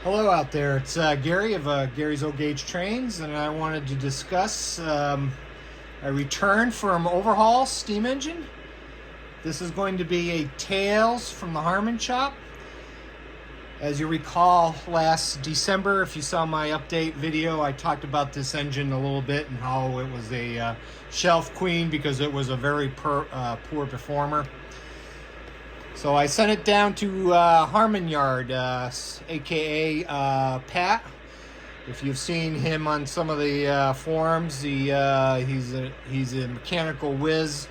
Hello out there. It's Gary of Gary's Old Gauge Trains, and I wanted to discuss a return from overhaul steam engine. This is going to be a Tales from the Harmon Shop. As you recall, last December, if you saw my update video, I talked about this engine a little bit and how it was a shelf queen because it was a very poor performer. So I sent it down to Harmon Yard, aka Pat. If you've seen him on some of the forums, he's a mechanical whiz,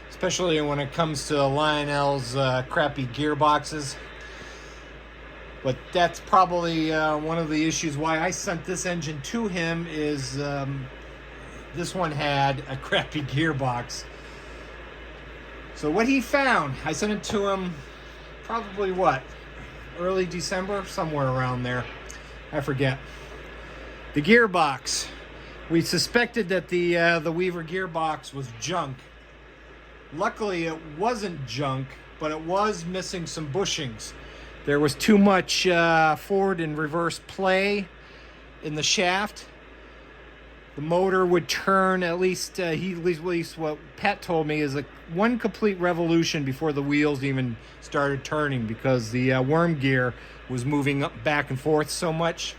especially when it comes to Lionel's crappy gearboxes. But that's probably one of the issues why I sent this engine to him is this one had a crappy gearbox. So what he found, I sent it to him probably early December, somewhere around there. I forget. The gearbox. We suspected that the Weaver gearbox was junk. Luckily, it wasn't junk, but it was missing some bushings. There was too much forward and reverse play in the shaft. The motor would turn at least what Pat told me is one complete revolution before the wheels even started turning because the worm gear was moving up back and forth so much.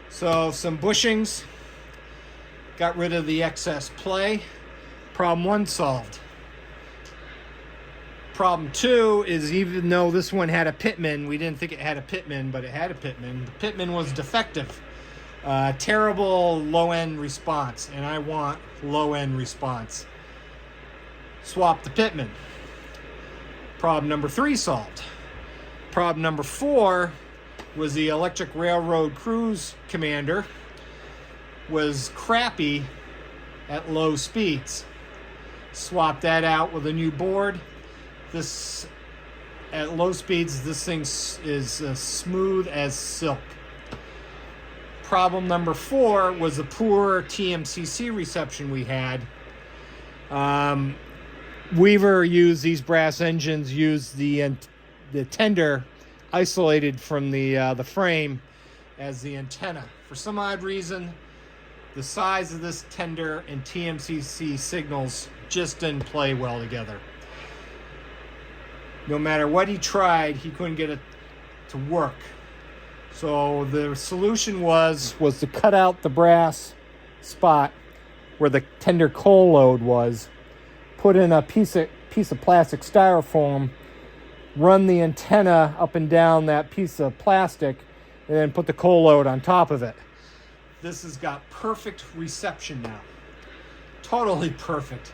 So some bushings, got rid of the excess play. Problem one solved. Problem two is even though this one had a pitman, we didn't think it had a pitman, but it had a pitman. The pitman was defective. Terrible low-end response, and I want low-end response. Swap the pitman. Problem number 3 solved. Problem number 4 was the electric railroad cruise commander was crappy at low speeds. Swap that out with a new board. This at low speeds, this thing is smooth as silk. Problem number 4 was the poor TMCC reception we had. Weaver used these brass engines, used the tender isolated from the frame as the antenna. For some odd reason, the size of this tender and TMCC signals just didn't play well together. No matter what he tried, he couldn't get it to work. So the solution was to cut out the brass spot where the tender coal load was, put in a piece of plastic styrofoam, run the antenna up and down that piece of plastic, and then put the coal load on top of it. This has got perfect reception now. Totally perfect.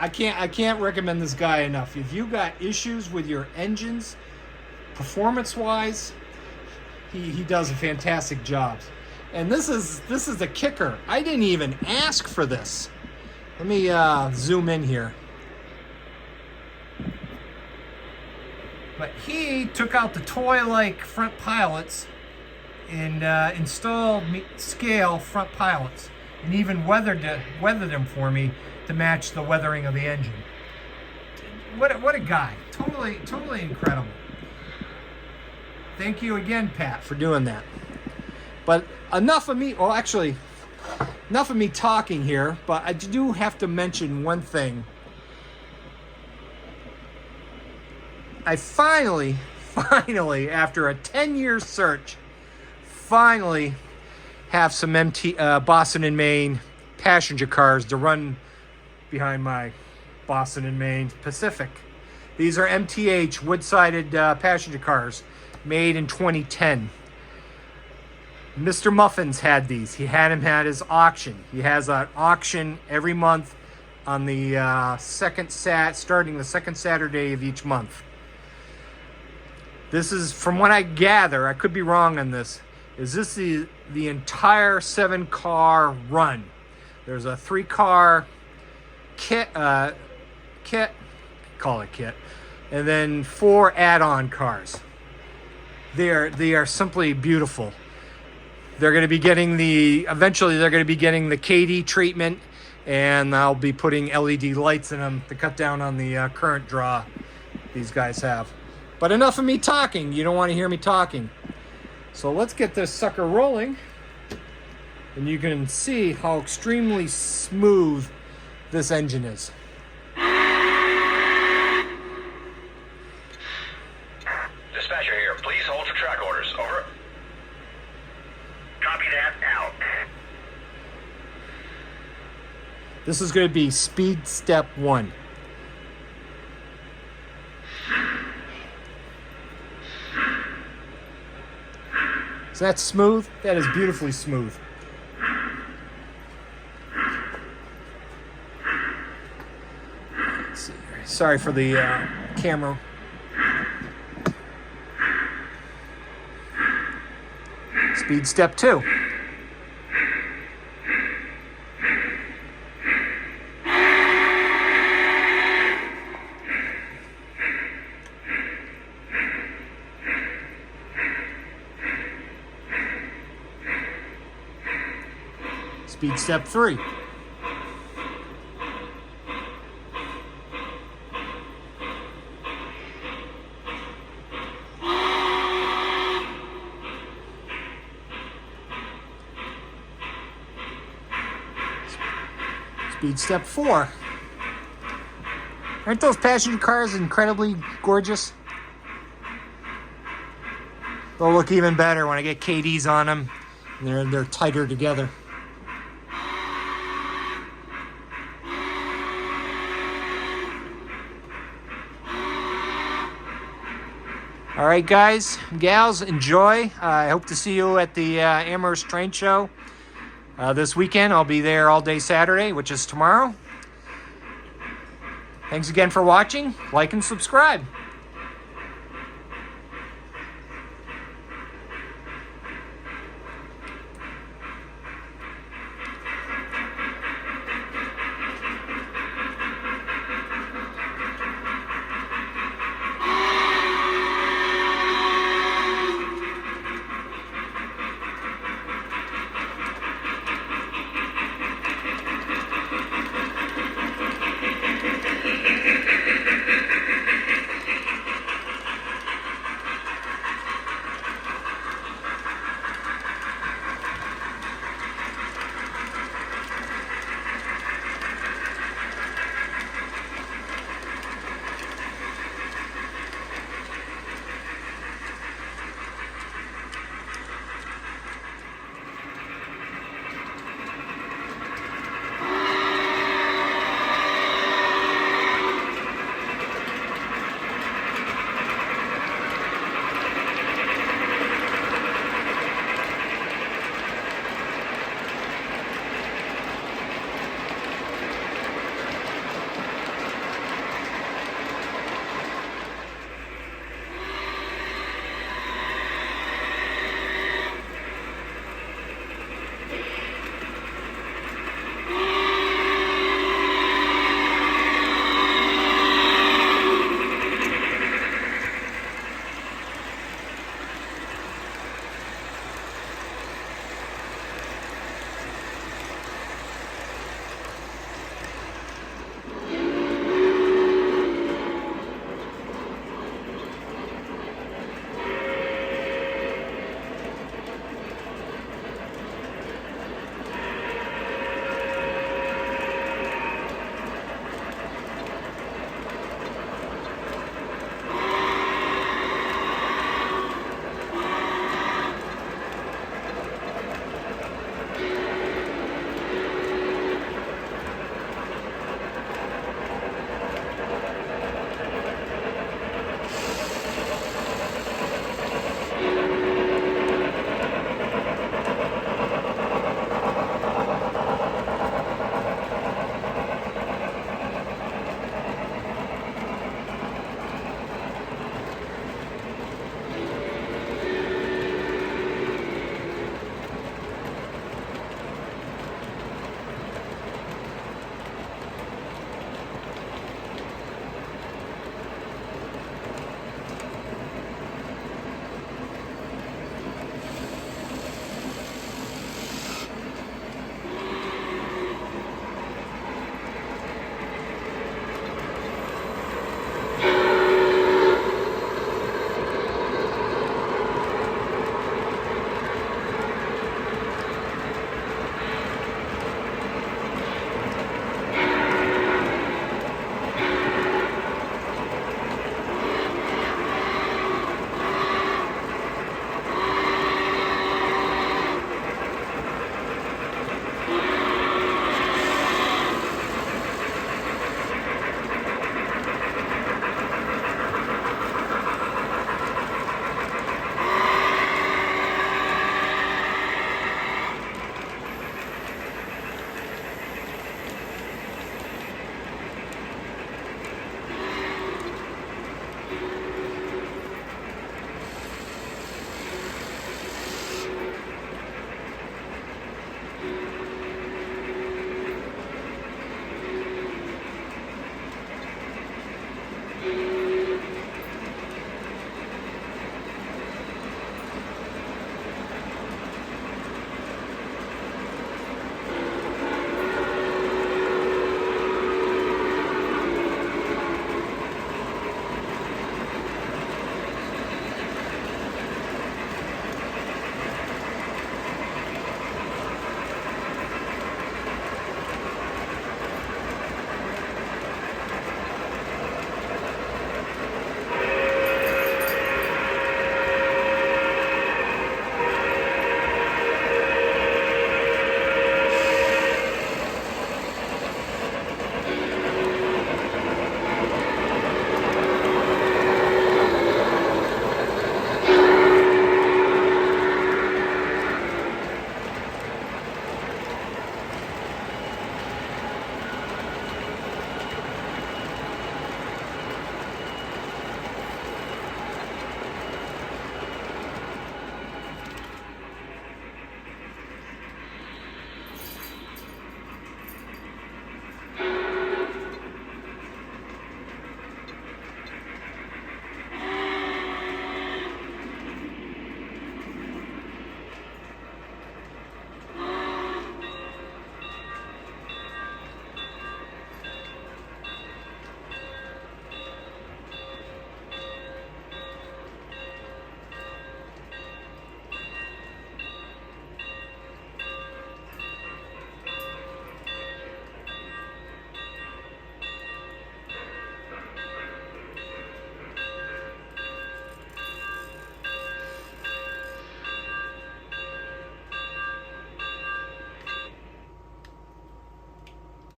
I can't recommend this guy enough. If you got issues with your engines, performance-wise, he does a fantastic job. And this is the kicker. I didn't even ask for this. Let me zoom in here. But he took out the toy-like front pilots and installed scale front pilots, and even weathered them for me to match the weathering of the engine. What a guy! Totally incredible. Thank you again, Pat, for doing that. But enough of me talking here, but I do have to mention one thing. I finally, after a 10-year search, finally have some Boston and Maine passenger cars to run behind my Boston and Maine Pacific. These are MTH wood-sided passenger cars made in 2010. Mr. Muffins had these. He had him at his auction. He has an auction every month on the starting the second Saturday of each month. This is, from what I gather, I could be wrong on this, is this the entire 7-car run. There's a 3-car kit, call it kit, and then 4 add-on cars. They are simply beautiful. They're going to be getting eventually they're going to be getting the KD treatment, and I'll be putting LED lights in them to cut down on the current draw these guys have. But enough of me talking. You don't want to hear me talking. So let's get this sucker rolling, and you can see how extremely smooth this engine is. Dispatcher here. Please hold for track orders. Over. Copy that. Out. This is going to be speed step 1. Is that smooth? That is beautifully smooth. Let's see here. Sorry for the camera. Speed step 2. Speed step 3. Speed step 4. Aren't those passenger cars incredibly gorgeous? They'll look even better when I get KDs on them and they're tighter together. All right, guys and gals, enjoy. I hope to see you at the Amherst Train Show this weekend. I'll be there all day Saturday, which is tomorrow. Thanks again for watching. Like and subscribe.